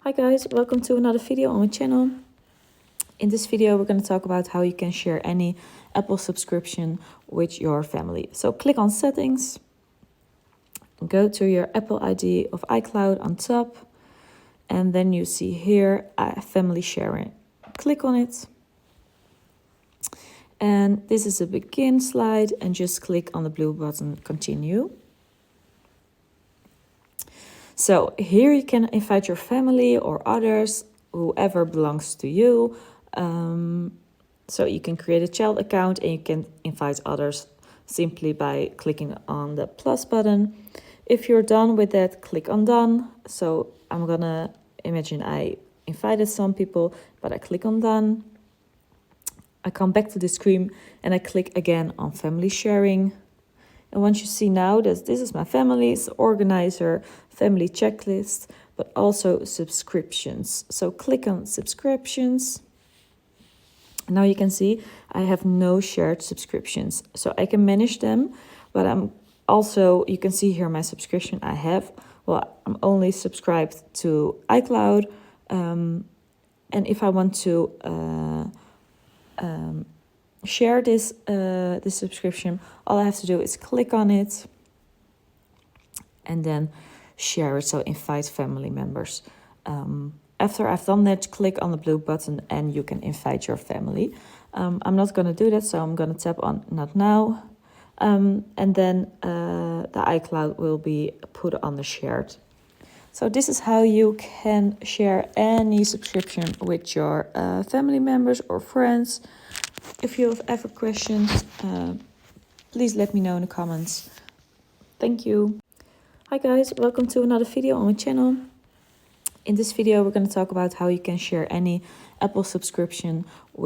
Hi guys, welcome to another video on my channel. In this video we're going to talk about how you can share any Apple subscription with your family. So click on settings, go to your Apple ID of iCloud on top, and then you see here family sharing. Click on it, and this is a begin slide, and just click on the blue button continue. So here you can invite your family or others, whoever belongs to you. So you can create a child account and you can invite others simply by clicking on the plus button. If you're done with that, click on done. So I'm gonna imagine I invited some people, but I click on done. I come back to the screen and I click again on family sharing. And once you see now that this is my family, it's organizer, family checklist, but also subscriptions. So click on subscriptions. Now you can see I have no shared subscriptions. So I can manage them, but I'm also, you can see here my subscription I have. Well, I'm only subscribed to iCloud. And if I want to share this subscription, all I have to do is click on it and then share it, so invite family members. After I've done that, click on the blue button and you can invite your family. I'm not going to do that, so I'm going to tap on not now, and then the iCloud will be put on the shared. So this is how you can share any subscription with your family members or friends. If you have ever questions, please let me know in the comments. Thank you. Hi guys, welcome to another video on my channel. In this video we're going to talk about how you can share any Apple subscription with